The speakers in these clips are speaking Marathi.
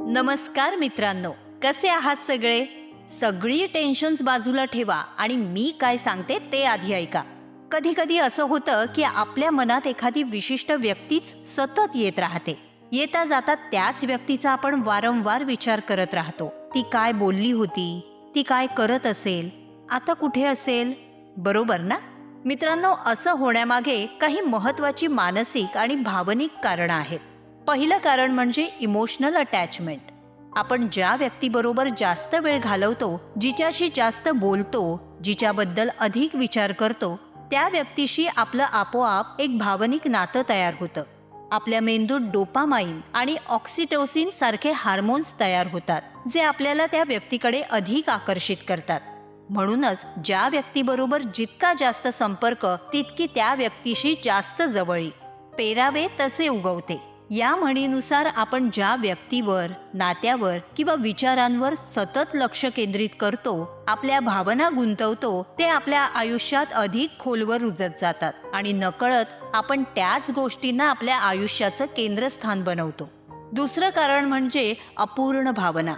नमस्कार मित्रांनो, कसे आहात सगळे? सगळी टेन्शन्स बाजूला ठेवा आणि मी काय सांगते ते आधी ऐका. कधी कधी असं होतं की आपल्या मनात एखादी विशिष्ट व्यक्तीच सतत येत राहते. येता जाता त्याच व्यक्तीचा आपण वारंवार विचार करत राहतो. ती काय बोलली होती, ती काय करत असेल, आता कुठे असेल, बरोबर ना? मित्रांनो, असं होण्यामागे काही महत्त्वाची मानसिक आणि भावनिक कारणं आहेत. पहिलं कारण म्हणजे इमोशनल अटॅचमेंट. आपण ज्या व्यक्तीबरोबर जास्त वेळ घालवतो, जिच्याशी जास्त बोलतो, जिच्याबद्दल अधिक विचार करतो, त्या व्यक्तीशी आपलं आपोआप एक भावनिक नातं तयार होतं. आपल्या मेंदूत डोपामाइन आणि ऑक्सिटोसिन सारखे हार्मोन्स तयार होतात, जे आपल्याला त्या व्यक्तीकडे अधिक आकर्षित करतात. म्हणूनच ज्या व्यक्तीबरोबर जितका जास्त संपर्क, तितकी त्या व्यक्तीशी जास्त जवळी. पेरावे तसे उगवते या म्हणीनुसार आपण ज्या व्यक्तीवर, नात्यावर किंवा विचारांवर सतत लक्ष केंद्रित करतो, आपल्या भावना गुंतवतो, ते आपल्या आयुष्यात अधिक खोलवर रुजत जातात आणि नकळत आपण त्याच गोष्टींना आपल्या आयुष्याचं केंद्रस्थान बनवतो. दुसरं कारण म्हणजे अपूर्ण भावना.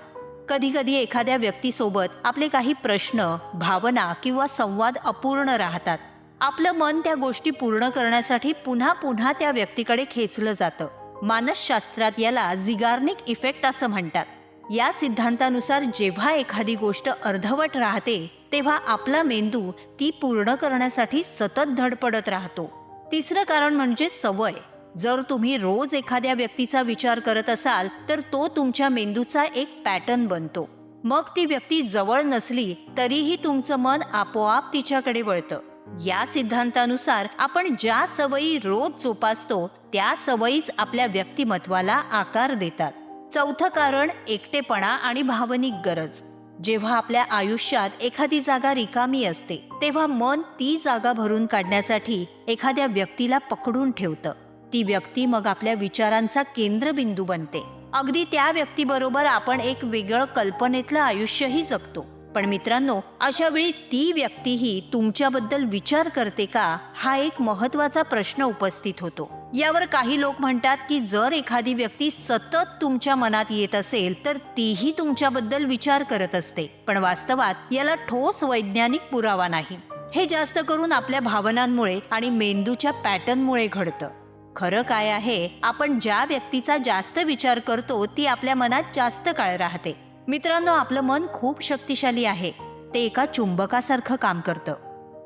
कधी कधी एखाद्या व्यक्तीसोबत आपले काही प्रश्न, भावना किंवा संवाद अपूर्ण राहतात. आपलं मन त्या गोष्टी पूर्ण करण्यासाठी पुन्हा पुन्हा त्या व्यक्तीकडे खेचलं जातं. मानसशास्त्रात याला झिगार्निक इफेक्ट असं म्हणतात. या सिद्धांतानुसार जेव्हा एखादी गोष्ट अर्धवट राहते, तेव्हा आपला मेंदू ती पूर्ण करण्यासाठी सतत धडपडत राहतो. तिसरं कारण म्हणजे सवय. जर तुम्ही रोज एखाद्या व्यक्तीचा विचार करत असाल, तर तो तुमच्या मेंदूचा एक पॅटर्न बनतो. मग ती व्यक्ती जवळ नसली तरीही तुमचं मन आपोआप तिच्याकडे वळतं. या सिद्धांतानुसार आपण ज्या सवयी रोज जोपासतो, त्या सवयीच आपल्या व्यक्तिमत्वाला आकार देतात. चौथं कारण एकटेपणा आणि भावनिक गरज. जेव्हा आपल्या आयुष्यात एखादी जागा रिकामी असते, तेव्हा मन ती जागा भरून काढण्यासाठी एखाद्या व्यक्तीला पकडून ठेवतं. ती व्यक्ती मग आपल्या विचारांचा केंद्रबिंदू बनते. अगदी त्या व्यक्तीबरोबर आपण एक वेगळं कल्पनेतलं आयुष्यही जगतो. पण मित्रांनो, अशा वेळी ती व्यक्तीही तुमच्याबद्दल विचार करते का, हा एक महत्त्वाचा प्रश्न उपस्थित होतो. यावर काही लोक म्हणतात की जर एखादी व्यक्ती सतत तुमच्या मनात येत असेल, तर तीही तुमच्याबद्दल विचार करत असते. पण वास्तवात याला ठोस वैज्ञानिक पुरावा नाही. हे जास्त करून आपल्या भावनांमुळे आणि मेंदूच्या पॅटर्नमुळे घडतं. खरं काय आहे, आपण ज्या व्यक्तीचा जास्त विचार करतो, ती आपल्या मनात जास्त काळ राहते. मित्रांनो, आपलं मन खूप शक्तिशाली आहे. ते एका चुंबकासारखं काम करतं.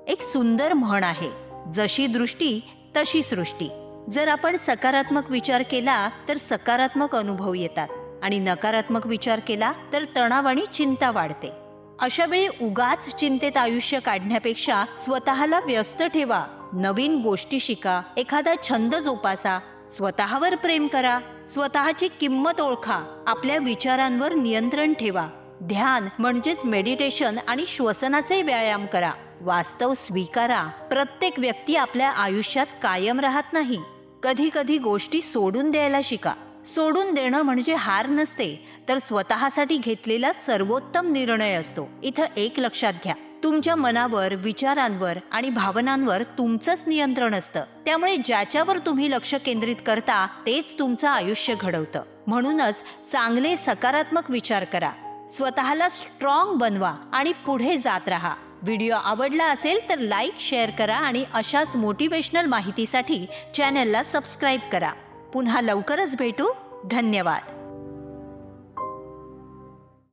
एक सुंदर म्हण आहे, जशी दृष्टी तशी सृष्टी. जर आपण सकारात्मक विचार केला तर सकारात्मक अनुभव येतात आणि नकारात्मक विचार केला तर तणाव आणि चिंता वाढते. अशा वेळी उगाच चिंतेत आयुष्य काढण्यापेक्षा स्वतःला व्यस्त ठेवा. नवीन गोष्टी शिका, एखादा छंद जोपासा, स्वतःवर प्रेम करा, स्वतःची किंमत ओळखा, आपल्या विचारांवर नियंत्रण ठेवा. ध्यान म्हणजेच मेडिटेशन आणि श्वसनाचे व्यायाम करा. वास्तव स्वीकारा. प्रत्येक व्यक्ती आपल्या आयुष्यात कायम राहत नाही. कधी कधी गोष्टी सोडून द्यायला शिका. सोडून देणं म्हणजे हार नसते, तर स्वतःसाठी घेतलेला सर्वोत्तम निर्णय असतो. इथं एक लक्षात घ्या, तुमच्या मनावर, विचारांवर आणि भावनांवर तुमचंच नियंत्रण असतं. त्यामुळे ज्याच्यावर तुम्ही लक्ष केंद्रित करता, तेच तुमचं आयुष्य घडवतं. म्हणूनच चांगले सकारात्मक विचार करा, स्वतःला स्ट्रॉंग बनवा आणि पुढे जात राहा. व्हिडिओ आवडला असेल तर लाईक, शेअर करा आणि अशाच मोटिवेशनल माहितीसाठी चॅनलला सबस्क्राईब करा. पुन्हा लवकरच भेटू. धन्यवाद.